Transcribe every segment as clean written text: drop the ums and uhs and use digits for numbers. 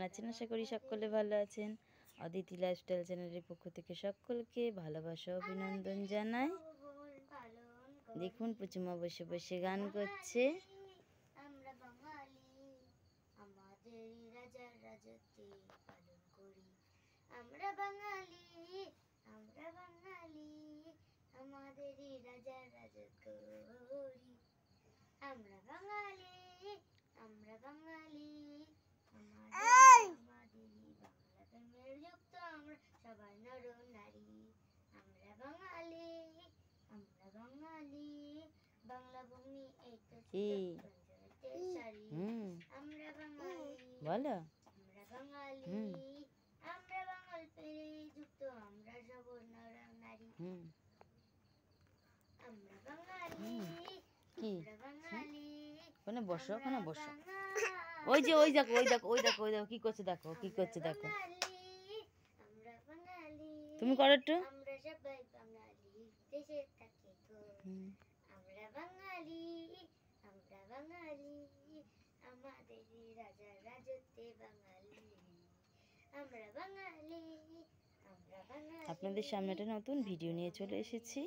আছেন? আশা করি সকলে ভালো আছেন। অদিতি লাইফস্টাইল চ্যানেলের পক্ষ থেকে সকলকে ভালোবাসা অভিনন্দন জানাই। দেখুন পুচুমা বসে বসে গান করছে। আমরা বাঙালি, আমাদের রাজার রাজত্বে পালন করি। আমরা বাঙালি, আমরা বাঙালি, আমাদের রাজার রাজত্ব করি। আমরা বাঙালি, আমরা বাঙালি, আমাদের বাংলা প্রেমের যুক্ত আমরা সবাই নর নারী। আমরা বাঙালি, আমরা বাঙালি, বাংলা ভূমি এই তো সারি। আমরা বাঙালি, বলো আমরা বাঙালি, আমরা বাঙাল পেরে যুক্ত আমরা সব নর নারী। আমরা বাঙালি, কি আমরা বাঙালি, ওখানে বসো, ওখানে বসো। ওই যে ওই দেখো, ওই দেখো, ওই দেখো, ওই দেখো কি করছে, দেখো কি করছে, দেখো। আমরা বাঙালি, তুমি করো একটু। আমরা সবাই বাঙালি, দেশে থাকি তো। আমরা বাঙালি, আমরা বাঙালি, আমাদের রাজার রাজত্বে বাঙালি। আমরা বাঙালি, আমরা বাঙালি। আপনাদের সামনে একটা নতুন ভিডিও নিয়ে চলে এসেছি।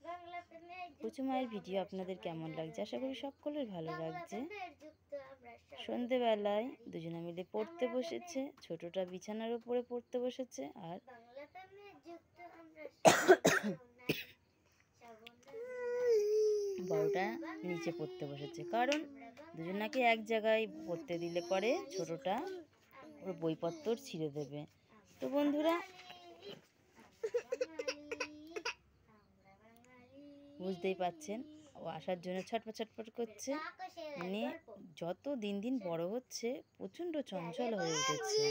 বাংলা প্রেমের পুচুমায়ের ভিডিও আপনাদের কেমন লাগছে? আশা করি সকলের ভালো লাগছে। যুক্ত আমরা সন্ধেবেলায় দুজনে মিলে পড়তে বসেছে। ছোটটা বিছানার উপরে পড়তে বসেছে, আর বাংলা প্রেমের যুক্ত আমরা বড়টা নিচে পড়তে বসেছে, কারণ দুজনাকে এক জায়গায় পড়তে দিলে পরে ছোটটা ওর বইপত্র ছিঁড়ে দেবে। তো বন্ধুরা বুঝতেই পাচ্ছেন, ও আসার জন্য ছটপট ছটপট করছে। মানে যত দিন দিন বড় হচ্ছে প্রচণ্ড চঞ্চল হয়ে উঠেছে।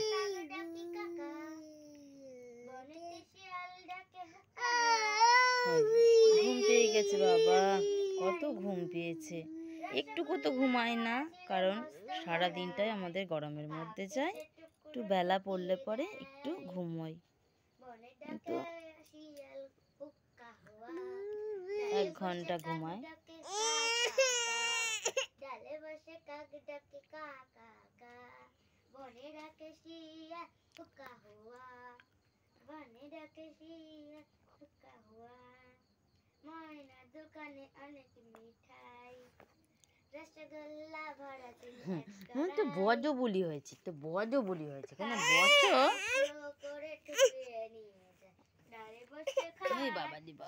ঘুম পেয়ে গেছে বাবা, কত ঘুম পেয়েছে। একটু কত ঘুমায় না, কারণ সারা দিনটাই আমাদের গরমের মধ্যে যায়। একটু বেলা পড়লে পরে একটু ঘুমোয়, কিন্তু 1 ঘন্টা ঘুমায়। ডালে বসে কাক ডাকে কা কা কা, বনে ডাকে শিয়াল হুক্কা হুয়া, বনে ডাকে শিয়াল হুক্কা হুয়া। ময়নার দোকানে অনেক মিঠাই, রসগোল্লা ভরা তো বড় বলি হয়েছে, তো বড় বলি হয়েছে, কেন বসো করে ঠুকিয়ে নিয়ে যায়। ডালে বসে খায়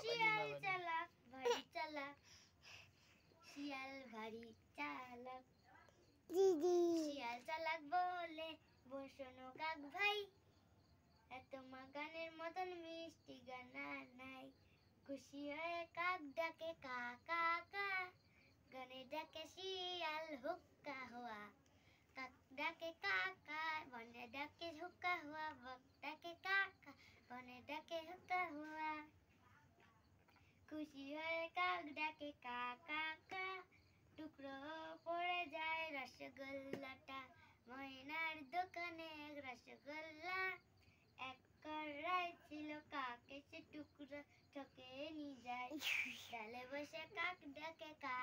শিয়াল চালাক ভারী চালাক, শিয়াল ভারী চালাক। শিয়াল চালাক বলে বসনো কাক ভাই, এত গানের মতন মিষ্টি গানা নাই। খুশি হয়ে কাক ডাকে কা কা কা, গানে ডাকে শিয়াল হুক্কা হুয়া। কাক ডাকে কাকা, বনে ডাকে হুক্কা হুয়া, বক ডাকে কাকা, বনে ডাকে হুক্কা হুয়া। খুশি হয়ে কাক ডাকে কা কা কা, টুকরো পড়ে যায় রসগোল্লাটা। ময়নার দোকানে রসগোল্লা, এক কড়াই ছিল কাক এসে টুকরো ঠকে নিয়ে যায়। ডালে বসে কাক ডাকে কা